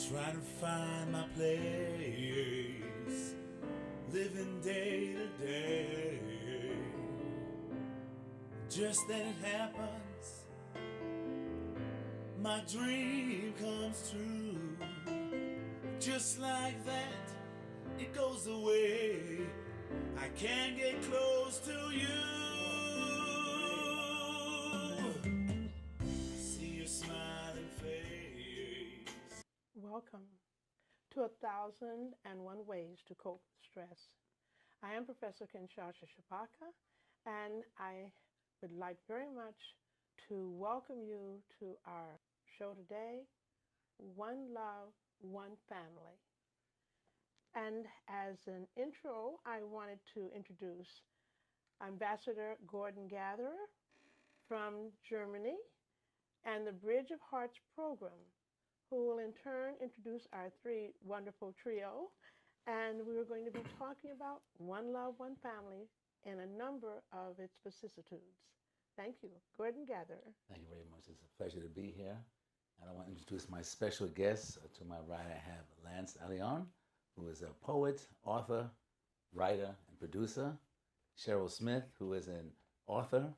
Trying to find my place, living day to day. Just then it happens, my dream comes true. Just like that, it goes away. I can't get close to you. See your smiling face. Welcome to 1001 Ways to Cope with Stress. I am Professor Kensasha Shabaka, and I would like very much to welcome you to our show today, One Love, One Family. And as an intro, I wanted to introduce Ambassador Gordon Gatherer from Germany and the Bridge of Hearts program, who will in turn introduce our three wonderful trio. And we're going to be talking about One Love, One Family in a number of its vicissitudes. Thank you. Gordon Gatherer. Thank you very much. It's a pleasure to be here. And I want to introduce my special guest. To my right, I have Lance Aleong, who is a poet, author, writer, and producer. Cheryl Smith, who is an author,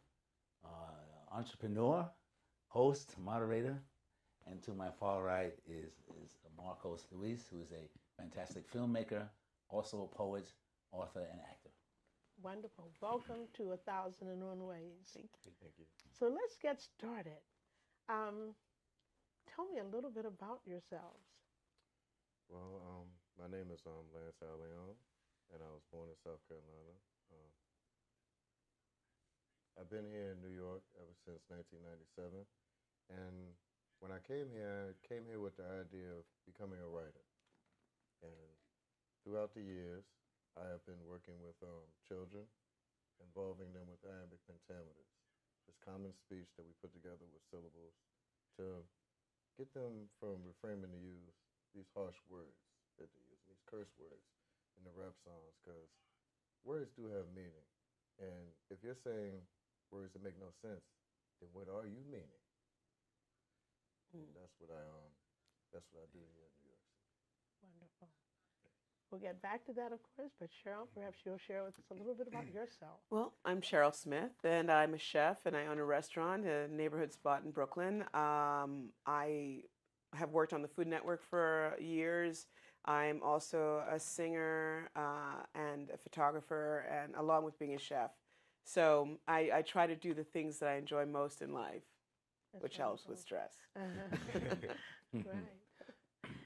entrepreneur, host, moderator. And to my far right is Marcos Luis, who is a fantastic filmmaker, also a poet, author, and actor. Wonderful. Welcome to 1001 Ways. Thank you. So let's get started. Tell me a little bit about yourselves. Well, my name is Lance Aleong, and I was born in South Carolina. I've been here in New York ever since 1997, and when I came here with the idea of becoming a writer. And throughout the years, I have been working with children, involving them with iambic pentameters, this common speech that we put together with syllables to get them from reframing to use these harsh words that they use, these curse words in the rap songs, because words do have meaning. And if you're saying words that make no sense, then what are you meaning? That's what I do here in New York City. Wonderful. We'll get back to that, of course, but Cheryl, perhaps you'll share with us a little bit about yourself. Well, I'm Cheryl Smith, and I'm a chef, and I own a restaurant, a neighborhood spot in Brooklyn. I have worked on the Food Network for years. I'm also a singer and a photographer, and along with being a chef. So I try to do the things that I enjoy most in life. That's which helps with stress. Right.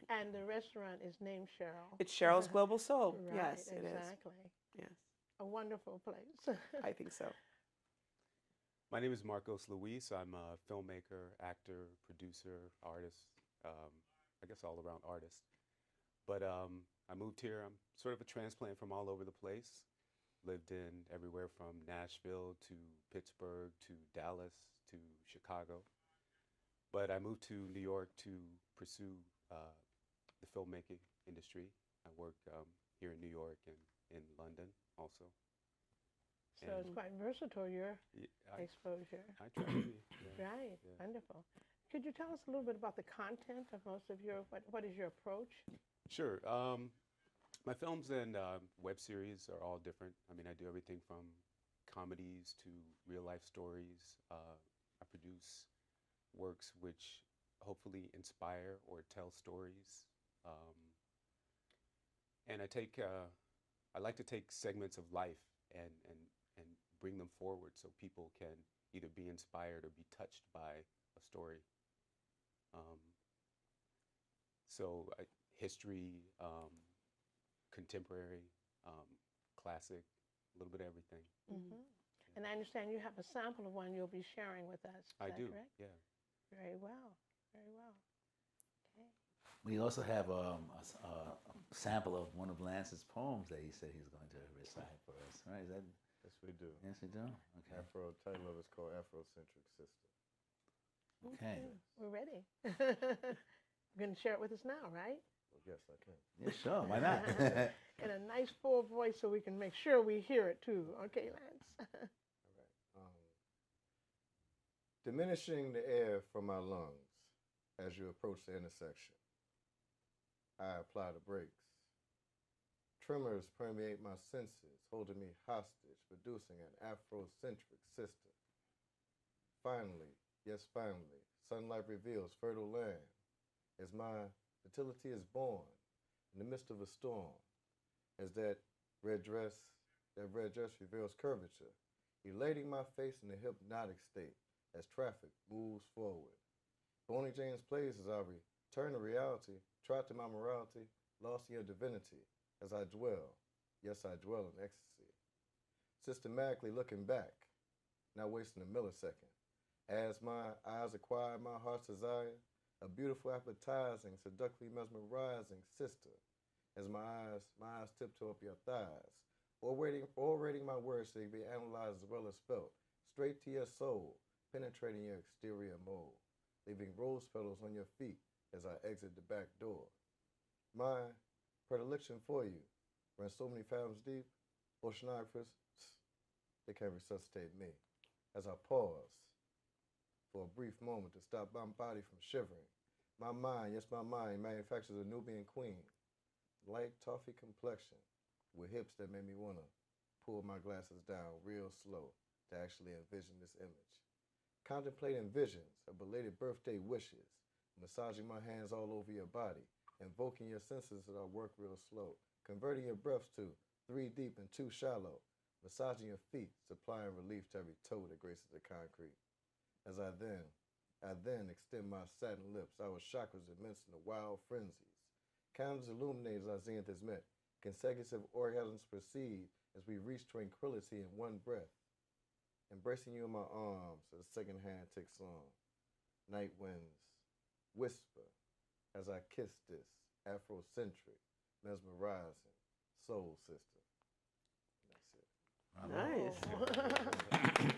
And the restaurant is named Cheryl. It's Cheryl's Global Soul. Right, Yes, it is. exactly. Yes. A wonderful place. I think so. My name is Marcos Luis. I'm a filmmaker, actor, producer, artist, I guess all-around artist. But I moved here. I'm sort of a transplant from all over the place. Lived in everywhere from Nashville to Pittsburgh to Dallas to Chicago. But I moved to New York to pursue the filmmaking industry. I work here in New York and in London also. So it's quite versatile, your exposure. I try to be. Yeah. Right, Yeah. wonderful. Could you tell us a little bit about the content of most of your, what is your approach? Sure. My films and web series are all different. I mean, I do everything from comedies to real life stories. I produce works which hopefully inspire or tell stories. And I like to take segments of life and bring them forward so people can either be inspired or be touched by a story. History, contemporary, classic, a little bit of everything. Mm-hmm. And I understand you have a sample of one you'll be sharing with us. Is I that do, correct? yeah. Very well, very well. Okay. We also have a sample of one of Lance's poems that he said he's going to recite for us. Right? Is that? Yes, we do. Yes, we do. Okay. Title of it's called Afrocentric System. Okay. We're ready. You're going to share it with us now, right? Well, yes, I can. Yeah, sure. Why not? In a nice full voice so we can make sure we hear it too. Okay, Lance. All right. Diminishing the air from our lungs as you approach the intersection. I apply the brakes. Tremors permeate my senses, holding me hostage, producing an Afrocentric system. Finally, yes, finally, sunlight reveals fertile land as my fertility is born in the midst of a storm, as that red dress reveals curvature, elating my face in a hypnotic state as traffic moves forward. Boney James plays as I return to reality, trot to my morality, lost in your divinity, as I dwell, yes, I dwell in ecstasy. Systematically looking back, not wasting a millisecond, as my eyes acquire my heart's desire, a beautiful, appetizing, seductively mesmerizing sister, as my eyes tiptoe up your thighs, orating my words so they be analyzed as well as felt, straight to your soul, penetrating your exterior mold, leaving rose petals on your feet as I exit the back door. My predilection for you runs so many fathoms deep, oceanographers, they can't resuscitate me. As I pause for a brief moment to stop my body from shivering, my mind, yes, my mind manufactures a Nubian queen, light toffee complexion with hips that made me want to pull my glasses down real slow to actually envision this image. Contemplating visions of belated birthday wishes, massaging my hands all over your body, invoking your senses as I work real slow, converting your breaths to 3 deep and 2 shallow, massaging your feet, supplying relief to every toe that graces the concrete. As I then extend my satin lips, our chakras immense in the wild frenzies. Candles illuminate as our zenith is met. Consecutive orgasms proceed as we reach tranquility in one breath. Embracing you in my arms as the second hand ticks on. Night winds whisper as I kiss this Afrocentric, mesmerizing soul system. And that's it. Nice.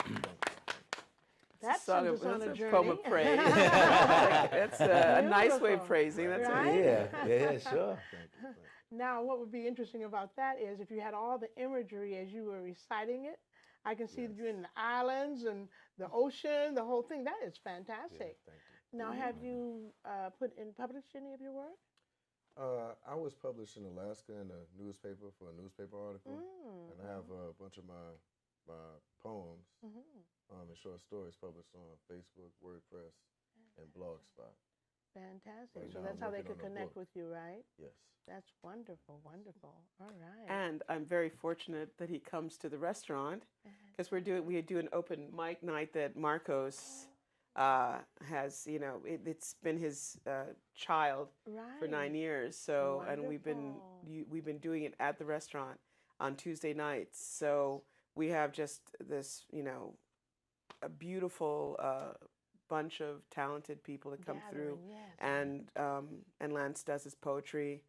That song sends us on a that's a journey. poem of praise. That's a nice way of praising. That's Right? Yeah, sure. Thank you. Now, what would be interesting about that is if you had all the imagery as you were reciting it, I can see that you're in the islands and the ocean, the whole thing. That is fantastic. Yeah, thank you. Now, have you published any of your work? I was published in Alaska in a newspaper for a newspaper article, and I have a bunch of my poems and short stories published on Facebook, WordPress, and Blogspot. Fantastic. Right So now that's I'm how they working could on a connect book. with you, right? Yes. That's wonderful, wonderful. All right. And I'm very fortunate that he comes to the restaurant because we do an open mic night that Marcos has. You know, it's been his child for 9 years. So, and we've been doing it at the restaurant on Tuesday nights. So we have just this, a beautiful bunch of talented people that come through, Yes. and Lance does his poetry.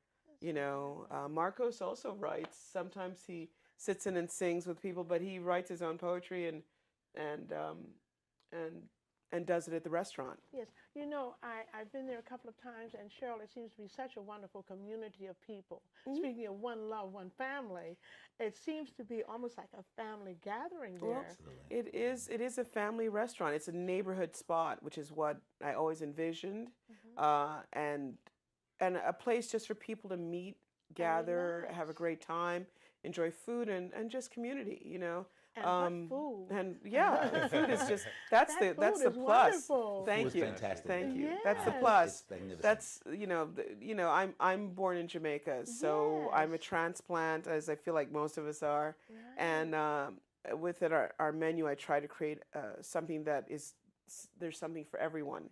Marcos also writes. Sometimes he sits in and sings with people, but he writes his own poetry and does it at the restaurant. Yes. I've been there a couple of times, and Cheryl, it seems to be such a wonderful community of people. Speaking of one love, one family, it seems to be almost like a family gathering there. Well, it is a family restaurant. It's a neighborhood spot, which is what I always envisioned, and a place just for people to meet, gather, have a great time, enjoy food, and just community, And what food? And yeah, the food is just that's the plus. Wonderful. Thank Food's you, fantastic. thank you. Yes. That's the plus. It's magnificent. That's I'm born in Jamaica, so I'm a Yes. transplant, as I feel like most of us are. Right. And within our menu, I try to create something there's something for everyone,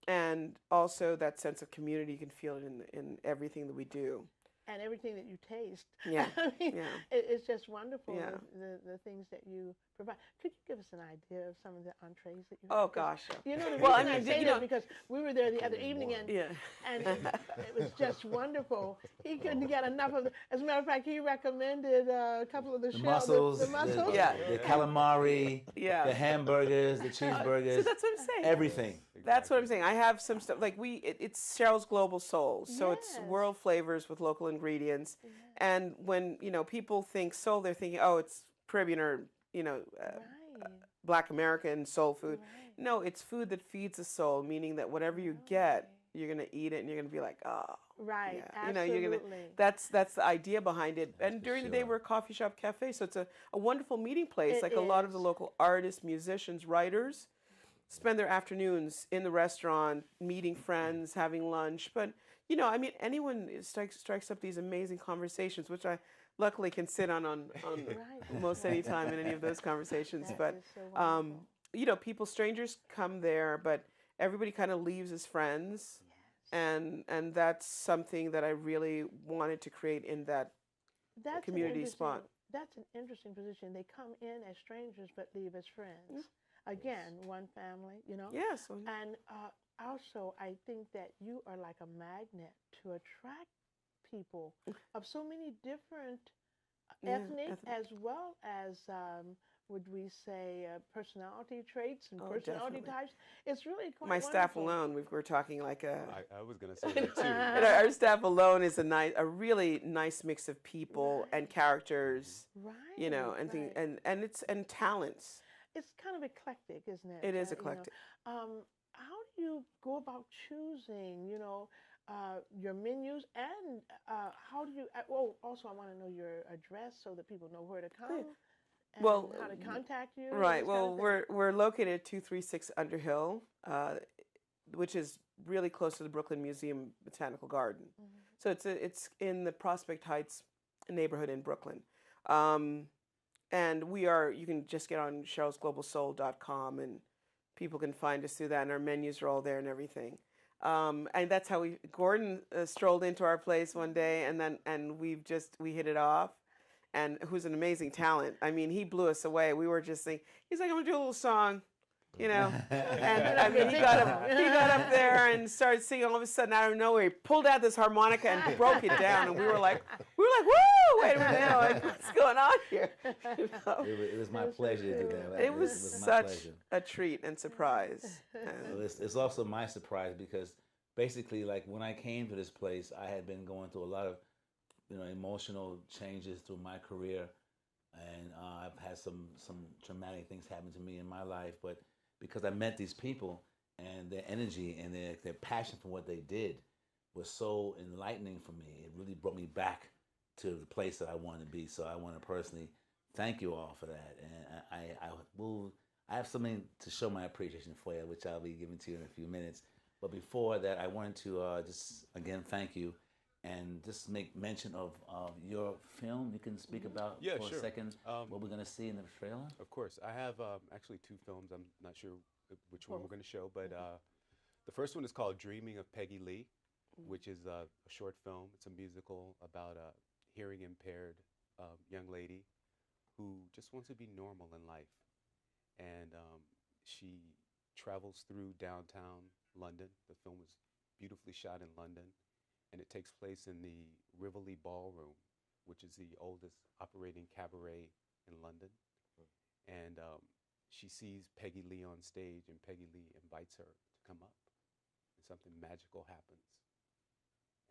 and also that sense of community. You can feel it in everything that we do. And everything that you taste. Yeah, I mean, yeah. It's just wonderful, Yeah. the things that you provide. Could you give us an idea of some of the entrees that you Oh have? 'Cause, gosh. You know, the Well, reason I I mean, say you that know- because we were there the other evening, and Yeah. and it was just wonderful. He couldn't get enough of it. As a matter of fact, he recommended a couple of the mussels, the mussels. Yeah. the calamari, Yeah. the hamburgers, the cheeseburgers, So that's what I'm saying. everything. That's what I'm saying. I have some stuff like it's Cheryl's Global Soul, so it's Yes. world flavors with local ingredients. And when people think soul, they're thinking, oh, it's Caribbean or Right. Black American soul food. Right. No, it's food that feeds the soul, meaning that whatever you get you're gonna eat it, and you're gonna be like, oh, Right. yeah. Absolutely. You're gonna. That's the idea behind it. That's And for during the day, sure. we're a coffee shop cafe, so it's a wonderful meeting place. It Like a lot of the is. local artists, musicians, writers spend their afternoons in the restaurant, meeting friends, having lunch. But I mean, anyone strikes up these amazing conversations, which I luckily can sit on Right. most any time in any of those conversations. That But is so wonderful. people, strangers come there, but everybody kind of leaves as friends, and that's something that I really wanted to create in that That's an community spot. That's an interesting position. They come in as strangers but leave as friends. Again, one family, Yeah, so And also, I think that you are like a magnet to attract people of so many different ethnic as well as, would we say, personality traits and Oh, personality definitely. types. It's really quite my staff wonderful. alone, we're talking like a. I was going to say that too. And our staff alone is a really nice mix of people and characters, Right. and things, right. and talents. It's kind of eclectic, isn't it? It is You know. eclectic. How do you go about choosing, your menus, and how do you? Also, I want to know your address so that people know where to come. And Well, how to contact you. Right. this Well, kind of thing. we're located at 236 Underhill, which is really close to the Brooklyn Museum Botanical Garden. So it's in the Prospect Heights neighborhood in Brooklyn. And you can just get on Cheryl'sGlobalSoul.com, and people can find us through that, and our menus are all there and everything. And that's how Gordon strolled into our place one day, and we hit it off. And who's an amazing talent. I mean, he blew us away. We were just thinking, he's like, I'm gonna do a little song, And I mean, he got up there and started singing. All of a sudden, out of nowhere, he pulled out this harmonica and broke it down. And we were like, woo! Wait a minute, what's going on here? It was my pleasure to do that. It was my such pleasure. a treat and surprise. So it's also my surprise because basically, like when I came to this place, I had been going through a lot of, emotional changes through my career, and I've had some traumatic things happen to me in my life. But because I met these people and their energy and their passion for what they did was so enlightening for me. It really brought me back to the place that I want to be. So I want to personally thank you all for that. And I have something to show my appreciation for you, which I'll be giving to you in a few minutes. But before that, I wanted to just again thank you and just make mention of your film. You can speak about for a second what we're going to see in the trailer? Of course. I have actually two films. I'm not sure which one we're going to show, but the first one is called Dreaming of Peggy Lee, which is a short film. It's a musical about a hearing impaired young lady who just wants to be normal in life. And she travels through downtown London. The film was beautifully shot in London. And it takes place in the Rivoli Ballroom, which is the oldest operating cabaret in London. And she sees Peggy Lee on stage, and Peggy Lee invites her to come up, and something magical happens.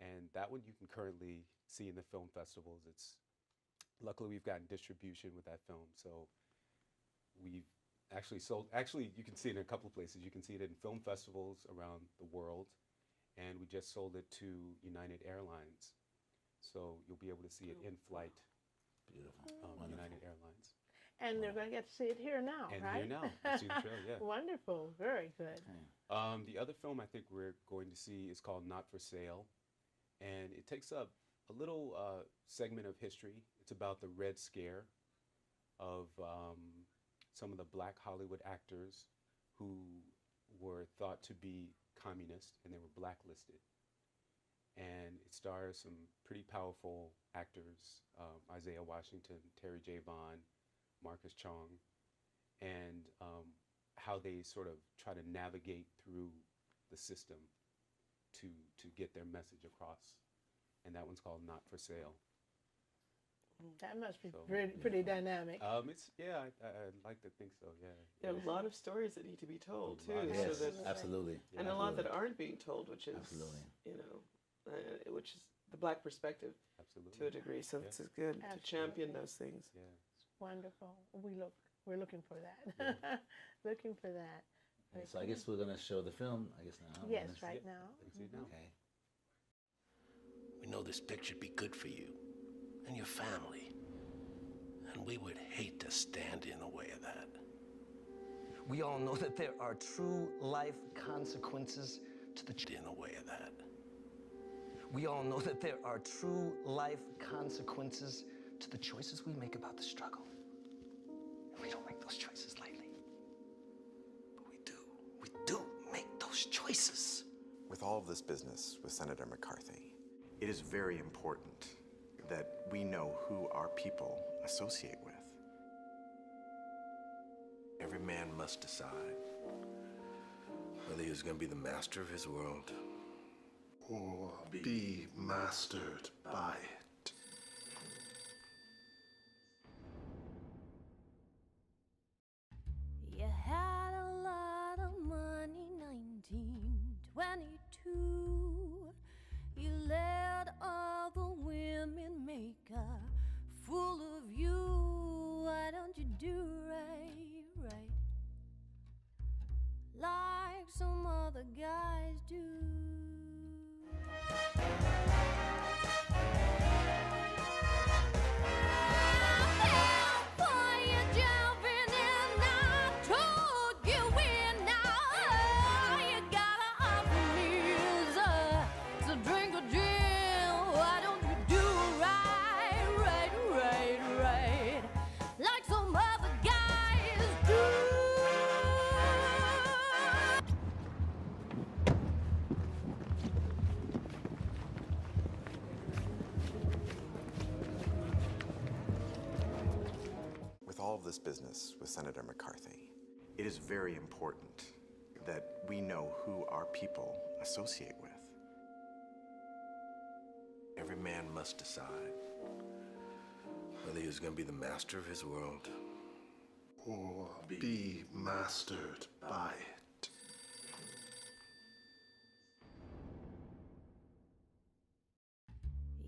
And that one you can currently see in the film festivals. Luckily we've gotten distribution with that film, so we've actually sold. Actually, you can see it in a couple of places. You can see it in film festivals around the world. And we just sold it to United Airlines. So you'll be able to see it in flight. Beautiful. United Airlines. And they're going to get to see it here now, And right? here now. You see the trailer, yeah. Wonderful. Very good. The other film I think we're going to see is called Not for Sale. And it takes up a little segment of history. It's about the Red Scare of some of the black Hollywood actors who were thought to be communist, and they were blacklisted. And it stars some pretty powerful actors, Isaiah Washington, Terry J. Vaughn, Marcus Chong, and how they sort of try to navigate through the system to get their message across. And that one's called Not for Sale. That must be pretty dynamic. I'd like to think so, yeah. There are a lot of stories that need to be told, too. Yes, So that, absolutely. and a lot that aren't being told, which is, Absolutely. which is the black perspective Absolutely. to a degree. So it's good to champion those things. Yeah. Wonderful. We're looking for that. Looking for that. Okay, so I guess we're going to show the film, I guess now. Yes, right now. I can see it now. Okay. We know this picture'd be good for you and your family, and we would hate to stand in the way of that. We all know that there are true life consequences to the In the way of that. We all know that there are true life consequences to the choices we make about the struggle. And we don't make those choices lightly. But we do. We do make those choices. With all of this business with Senator McCarthy, it is very important that we know who our people associate with. Every man must decide whether he's going to be the master of his world or be mastered by it. You had a lot of money, 1922. You let all the women make a fool of you. Why don't you do right, like some other guys do? With all of this business with Senator McCarthy, it is very important that we know who our people associate with. Every man must decide whether he's going to be the master of his world Or be mastered by it.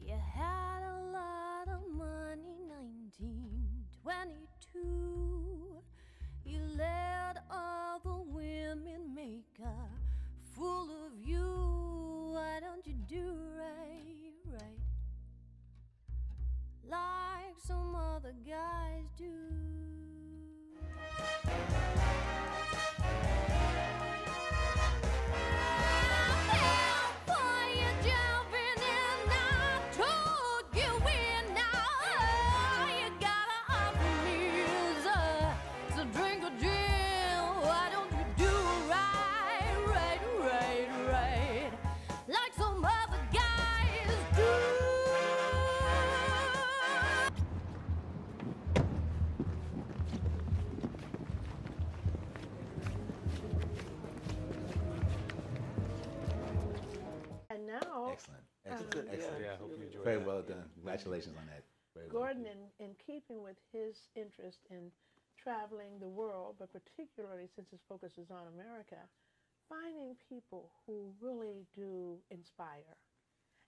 You had a lot of money, 1922. You let all the women make a fool of you. Why don't you do right, like some other guys do? And now, Excellent. Excellent. Excellent. Yeah, I hope you enjoyed Very that. well done. Congratulations on that. Very well Gordon, in keeping with his interest in traveling the world, but particularly since his focus is on America, finding people who really do inspire.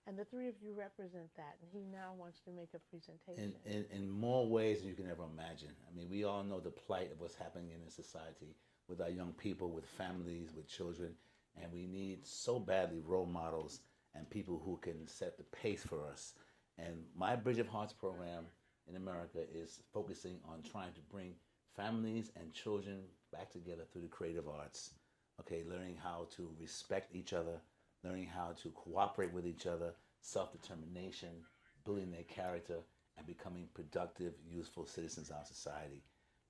And the three of you represent that, and he now wants to make a presentation. in more ways than you can ever imagine. I mean, we all know the plight of what's happening in the society with our young people, with families, with children, and we need so badly role models and people who can set the pace for us. And my Bridge of Hearts program in America is focusing on trying to bring families and children back together through the creative arts. Okay, learning how to respect each other, learning how to cooperate with each other, self-determination, building their character, and becoming productive, useful citizens of our society.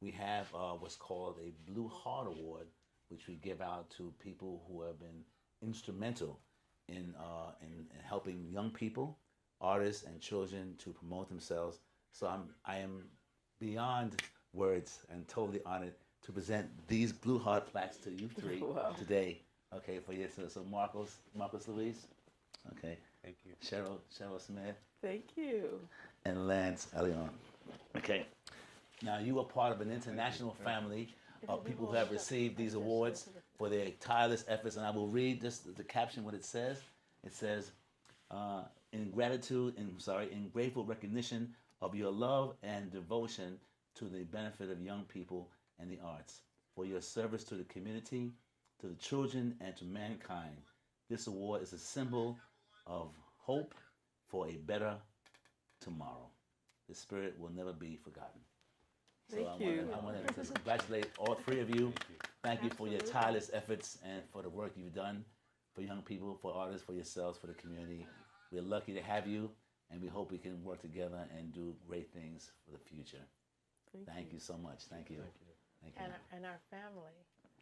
We have what's called a Blue Heart Award, which we give out to people who have been instrumental in helping young people, artists, and children to promote themselves. So I am beyond words and totally honored to present these Blue Heart plaques to you three today. Okay, for you. So Marcos Luis. Okay. Thank you. Cheryl Smith. Thank you. And Lance Aleong. Okay. Now you are part of an international family of people who have received these awards for their tireless efforts, and I will read just the caption, what it says. It says, in grateful recognition of your love and devotion to the benefit of young people and the arts, for your service to the community to the children, and to mankind. This award is a symbol of hope for a better tomorrow. The spirit will never be forgotten. Thank you. I want to congratulate all three of you. Thank you for your tireless efforts and for the work you've done for young people, for artists, for yourselves, for the community. We're lucky to have you, and we hope we can work together and do great things for the future. Thank you so much. Thank you. Thank you. And our family.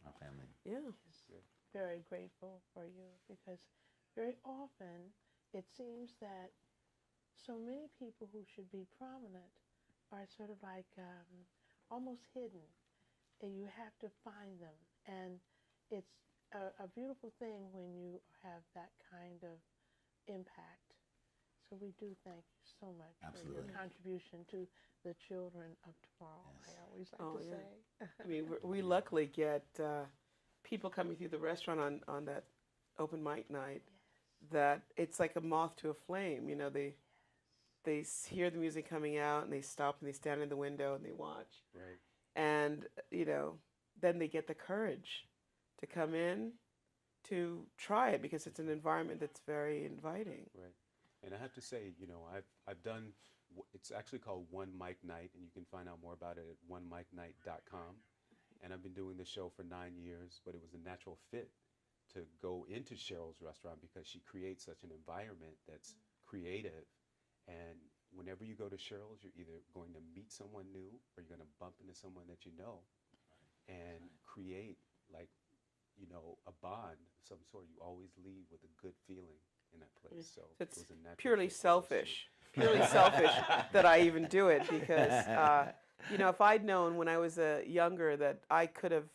Our family. Yeah. Is very grateful for you, because very often it seems that so many people who should be prominent are sort of like almost hidden, and you have to find them. And it's a beautiful thing when you have that kind of impact. So we do thank you so much for your contribution to the children of tomorrow. Yes. I always like to say. I mean, we luckily get people coming through the restaurant on that open mic night. Yes. That it's like a moth to a flame. You know, they hear the music coming out and they stop and they stand in the window and they watch. Right. And you know, then they get the courage to come in to try it, because it's an environment that's very inviting. Right. And I have to say, you know, I've done, it's actually called One Mic Night, and you can find out more about it at onemicnight.com. And I've been doing the show for 9 years, but it was a natural fit to go into Cheryl's restaurant because she creates such an environment that's creative. And whenever you go to Cheryl's, you're either going to meet someone new or you're going to bump into someone that you know and create, like, you know, a bond of some sort. You always leave with a good feeling in that place. So it's it was a natural purely fit. selfish. Purely selfish that I even do it, because you know, if I'd known when I was younger that I could have,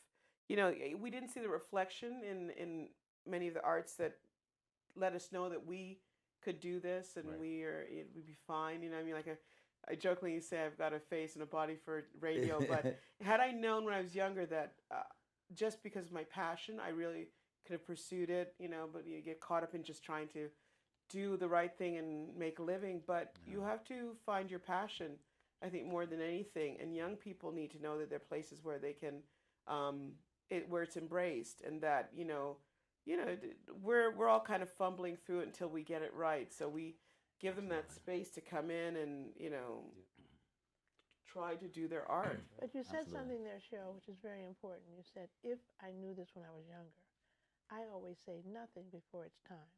you know, we didn't see the reflection in many of the arts that let us know that we could do this and it would be fine. You know, I mean, like I jokingly say I've got a face and a body for radio, but had I known when I was younger that just because of my passion, I really could have pursued it, you know, but you get caught up in just trying to do the right thing and make a living. But you have to find your passion, I think, more than anything. And young people need to know that there are places where they can, where it's embraced, and that, you know, we're all kind of fumbling through it until we get it right. So we give them that space to come in and, you know, try to do their art. But you said something there, Cheryl, which is very important. You said, if I knew this when I was younger. I always say nothing before it's time.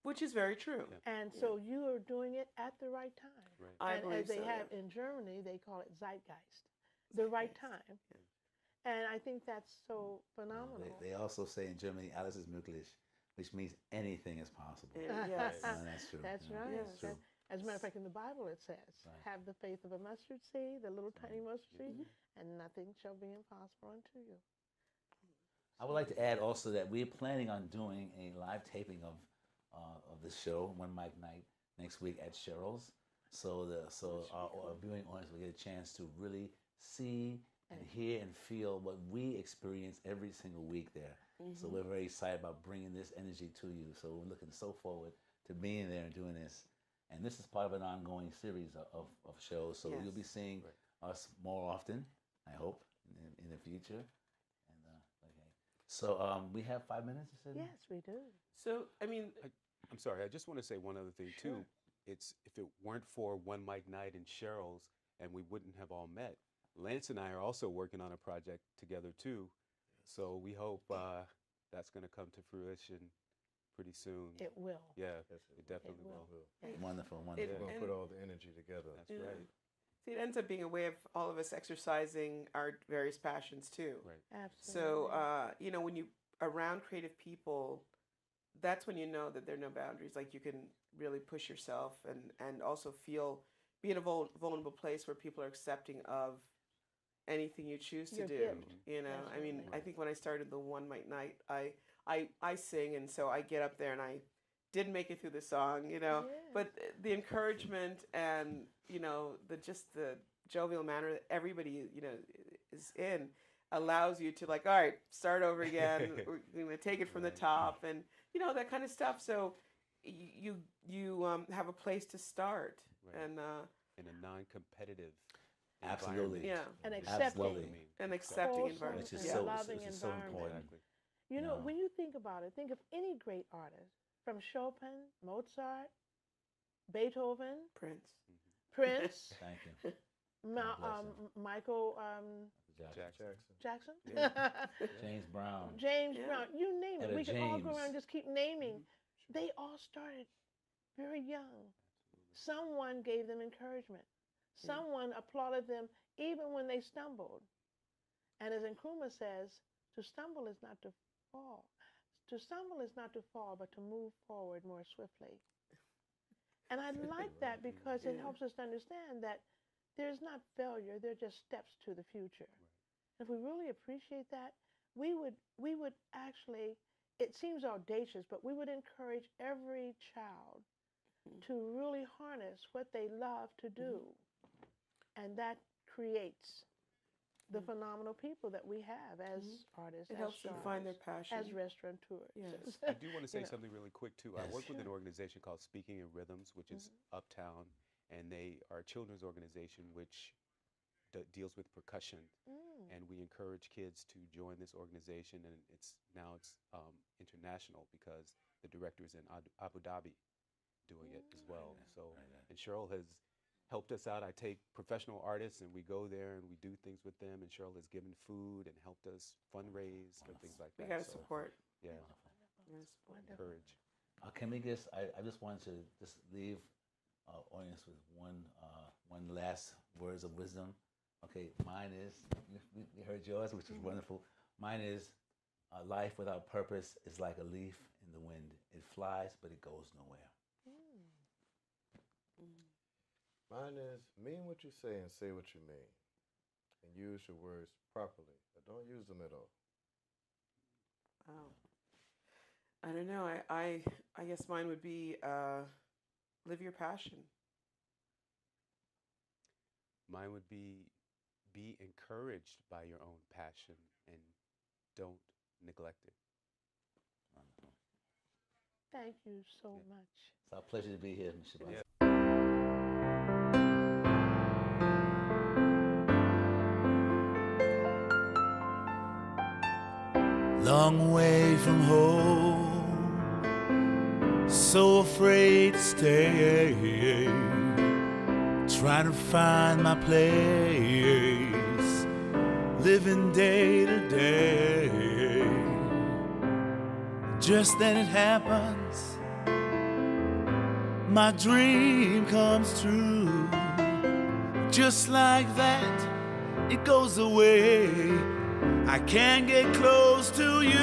Which is very true. Yeah. And so you are doing it at the right time. Right. I And believe as they so, have in Germany, they call it Zeitgeist, the right time. Yeah. And I think that's so phenomenal. They also say in Germany, alles ist möglich, which means anything is possible. Yes. That's true. That's Yeah, right. that's true. As a matter of fact, in the Bible it says, have the faith of a mustard seed, the little tiny mustard seed, and nothing shall be impossible unto you. I would like to add also that we're planning on doing a live taping of the show, One Mic Night, next week at Cheryl's. So our viewing audience will get a chance to really see and hear and feel what we experience every single week there. So we're very excited about bringing this energy to you. So we're looking so forward to being there and doing this. And this is part of an ongoing series of shows. So you'll be seeing us more often, I hope, in the future. So we have 5 minutes, you said? Yes, we do. So, I mean, I'm sorry, I just want to say one other thing too. It's, if it weren't for One Mic Night and Cheryl's, and we wouldn't have all met. Lance and I are also working on a project together too. So we hope that's going to come to fruition pretty soon. It will. Yeah, it definitely will. Wonderful, wonderful. We're going to put all the energy together. That's right. See, it ends up being a way of all of us exercising our various passions too. Right. Absolutely. So, you know, when you around creative people, that's when you know that there are no boundaries. Like, you can really push yourself and also be in a vulnerable place where people are accepting of anything you choose to Your do. gift. You know, I mean, Absolutely. I think when I started the One Mic Night, I sing, and so I get up there and I didn't make it through the song, you know, but the encouragement and, you know, the jovial manner that everybody, you know, is in allows you to, like, all right, start over again. We're going to take it from the top, and, you know, that kind of stuff. So you have a place to start. Right. And in a non-competitive Absolutely. environment. Yeah. And accepting. Absolutely. an accepting Wholesome environment. Which is and so, loving which is so environment. important. Exactly. You know, No. when you think about it, think of any great artist, from Chopin, Mozart, Beethoven, Prince. Prince, Thank you. Ma- God bless him. Michael Jackson. Jackson, James Brown. James Yeah. Brown, you name it. Etta We could all go James. around and just keep naming. They all started very young. Someone gave them encouragement. Someone applauded them even when they stumbled. And as Nkrumah says, to stumble is not to fall. To stumble is not to fall, but to move forward more swiftly. And I like that because it helps us to understand that there's not failure, they're just steps to the future. If we really appreciate that, we would actually, it seems audacious, but we would encourage every child to really harness what they love to do. And that creates the phenomenal people that we have as artists. It as helps them find their stars, passion. as restaurateurs. Yes. I do want to say You know. something really quick too. Yes. I work with an organization called Speaking in Rhythms, which is uptown, and they are a children's organization which deals with percussion. And we encourage kids to join this organization, and it's international because the director is in Abu Dhabi doing it as well. So, and Cheryl has helped us out. I take professional artists and we go there and we do things with them, and Cheryl has given food and helped us fundraise and things like We that. gotta So, support. Yeah, encourage. Can we just? I just wanted to just leave our audience with one last words of wisdom. Okay, mine is. We heard yours, which was wonderful. Mine is, life without purpose is like a leaf in the wind. It flies, but it goes nowhere. Mine is mean what you say and say what you mean. And use your words properly, but don't use them at all. I don't know. I guess mine would be live your passion. Mine would be encouraged by your own passion and don't neglect it. Wonderful. Thank you so much. It's our pleasure to be here, Ms. Shabaka. Yeah. Long way from home, so afraid to stay, trying to find my place, living day to day. Just then it happens, my dream comes true. Just like that, it goes away. I can't get close to you.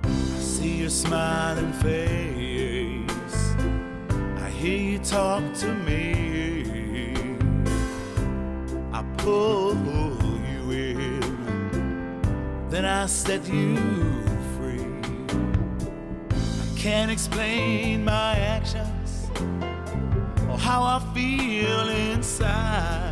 I see your smiling face, I hear you talk to me. I pull you in, then I set you free. I can't explain my actions or how I feel inside.